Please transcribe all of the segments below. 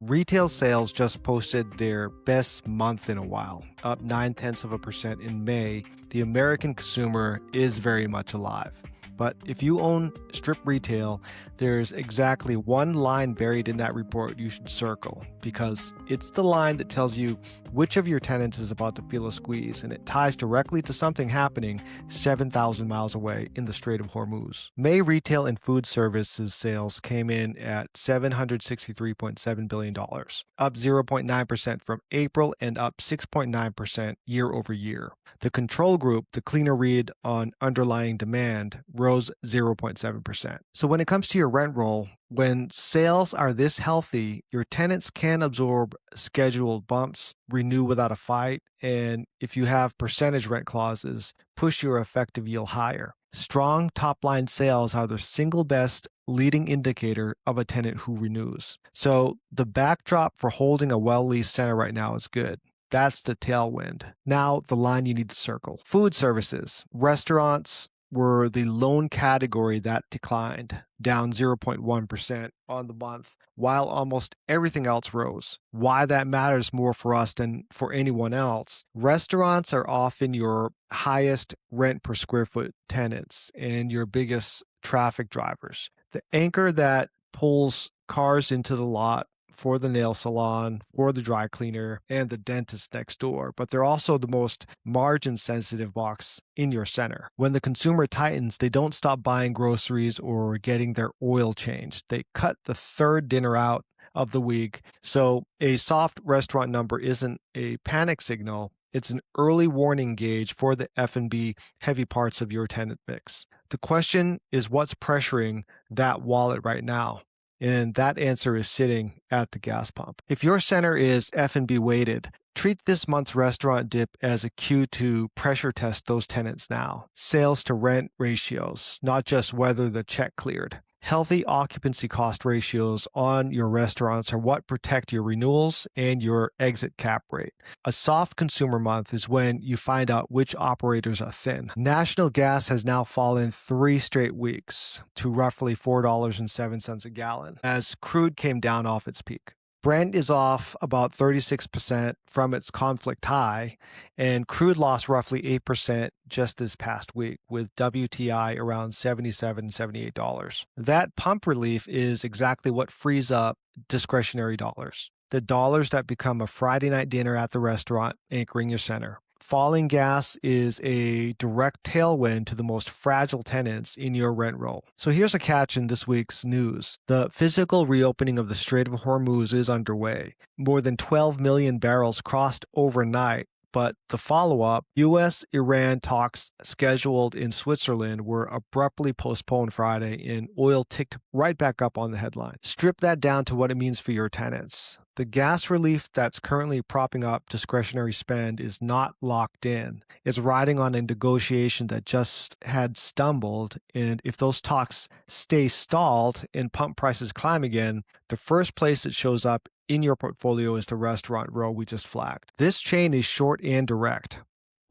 Retail sales just posted their best month in a while, up 0.9% in May. The American consumer is very much alive. But if you own strip retail, there's exactly one line buried in that report you should circle, because it's the line that tells you which of your tenants is about to feel a squeeze, and it ties directly to something happening 7,000 miles away in the Strait of Hormuz. May retail and food services sales came in at $763.7 billion, up 0.9% from April and up 6.9% year over year. The control group, the cleaner read on underlying demand, rose 0.7%. So when it comes to your rent roll, when sales are this healthy, your tenants can absorb scheduled bumps, renew without a fight, and if you have percentage rent clauses, push your effective yield higher. Strong top-line sales are the single best leading indicator of a tenant who renews. So the backdrop for holding a well-leased center right now is good. That's the tailwind. Now, the line you need to circle. Food services. Restaurants were the lone category that declined, down 0.1% on the month, while almost everything else rose. Why that matters more for us than for anyone else. Restaurants are often your highest rent per square foot tenants and your biggest traffic drivers. The anchor that pulls cars into the lot for the nail salon, for the dry cleaner, and the dentist next door, but they're also the most margin-sensitive box in your center. When the consumer tightens, they don't stop buying groceries or getting their oil changed. They cut the third dinner out of the week. So a soft restaurant number isn't a panic signal. It's an early warning gauge for the F&B heavy parts of your tenant mix. The question is, what's pressuring that wallet right now? And that answer is sitting at the gas pump. If your center is F&B weighted, treat this month's restaurant dip as a cue to pressure test those tenants now. Sales to rent ratios, not just whether the check cleared. Healthy occupancy cost ratios on your restaurants are what protect your renewals and your exit cap rate. A soft consumer month is when you find out which operators are thin. National gas has now fallen 3 straight weeks to roughly $4.07 a gallon as crude came down off its peak. Brent is off about 36% from its conflict high, and crude lost roughly 8% just this past week, with WTI around $77, $78. That pump relief is exactly what frees up discretionary dollars, the dollars that become a Friday night dinner at the restaurant anchoring your center. Falling gas is a direct tailwind to the most fragile tenants in your rent roll. So here's a catch in this week's news. The physical reopening of the Strait of Hormuz is underway. More than 12 million barrels crossed overnight, but the follow-up, U.S.-Iran talks scheduled in Switzerland were abruptly postponed Friday, and oil ticked right back up on the headline. Strip that down to what it means for your tenants. The gas relief that's currently propping up discretionary spend is not locked in. It's riding on a negotiation that just had stumbled, and if those talks stay stalled and pump prices climb again, the first place it shows up in your portfolio is the restaurant row we just flagged. This chain is short and direct.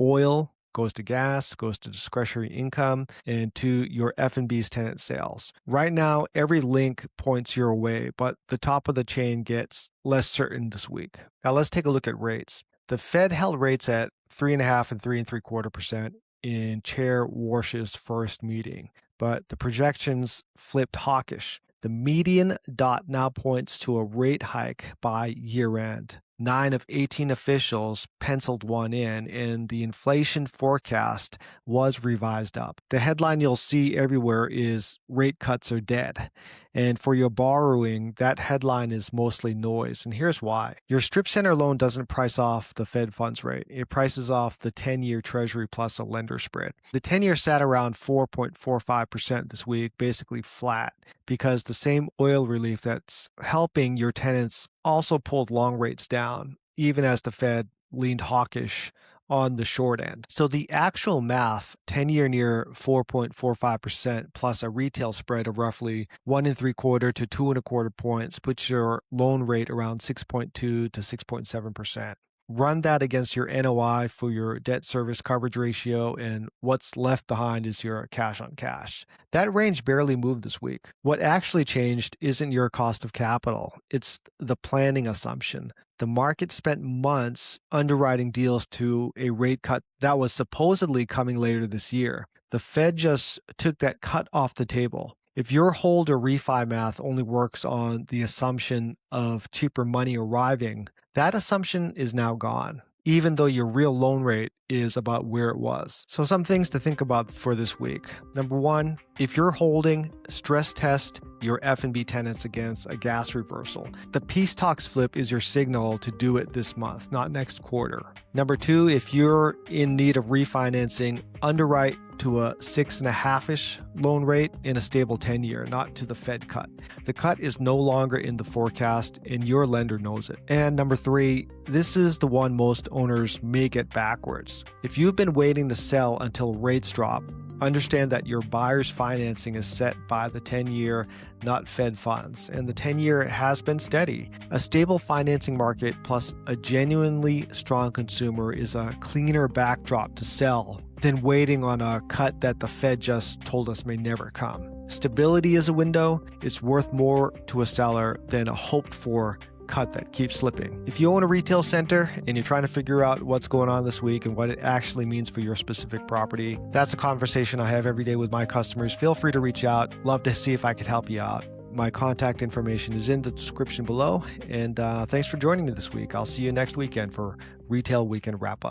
Oil goes to gas, goes to discretionary income, and to your F&B's tenant sales. Right now, every link points your way, but the top of the chain gets less certain this week. Now let's take a look at rates. The Fed held rates at 3.5% and 3.75% in Chair Warsh's first meeting, but the projections flipped hawkish. The median dot now points to a rate hike by year end. 9 of 18 officials penciled one in, and the inflation forecast was revised up. The headline you'll see everywhere is "Rate cuts are dead." And for your borrowing, that headline is mostly noise. And here's why. Your strip center loan doesn't price off the Fed funds rate. It prices off the 10-year Treasury plus a lender spread. The 10-year sat around 4.45% this week, basically flat, because the same oil relief that's helping your tenants also pulled long rates down, even as the Fed leaned hawkish on the short end. So the actual math, 10-year near 4.45% plus a retail spread of roughly 1.75 to 2.25 points, puts your loan rate around 6.2 to 6.7%. run that against your NOI for your debt service coverage ratio, and what's left behind is your cash on cash. That range barely moved this week. What actually changed isn't your cost of capital, it's the planning assumption. The market spent months underwriting deals to a rate cut that was supposedly coming later this year. The Fed just took that cut off the table. If your hold or refi math only works on the assumption of cheaper money arriving, that assumption is now gone, even though your real loan rate is about where it was. So some things to think about for this week. Number one, if you're holding, stress test your F&B tenants against a gas reversal. The peace talks flip is your signal to do it this month, not next quarter. Number two, if you're in need of refinancing, underwrite to a 6.5-ish loan rate in a stable 10-year, not to the Fed cut. The cut is no longer in the forecast and your lender knows it. And number three, this is the one most owners may get backwards. If you've been waiting to sell until rates drop, understand that your buyer's financing is set by the 10-year, not Fed funds, and the 10-year has been steady. A stable financing market plus a genuinely strong consumer is a cleaner backdrop to sell than waiting on a cut that the Fed just told us may never come. Stability is a window. It's worth more to a seller than a hoped-for cut that keeps slipping. If you own a retail center and you're trying to figure out what's going on this week and what it actually means for your specific property, that's a conversation I have every day with my customers. Feel free to reach out. Love to see if I could help you out. My contact information is in the description below. And thanks for joining me this week. I'll see you next weekend for Retail Weekend Wrap Up.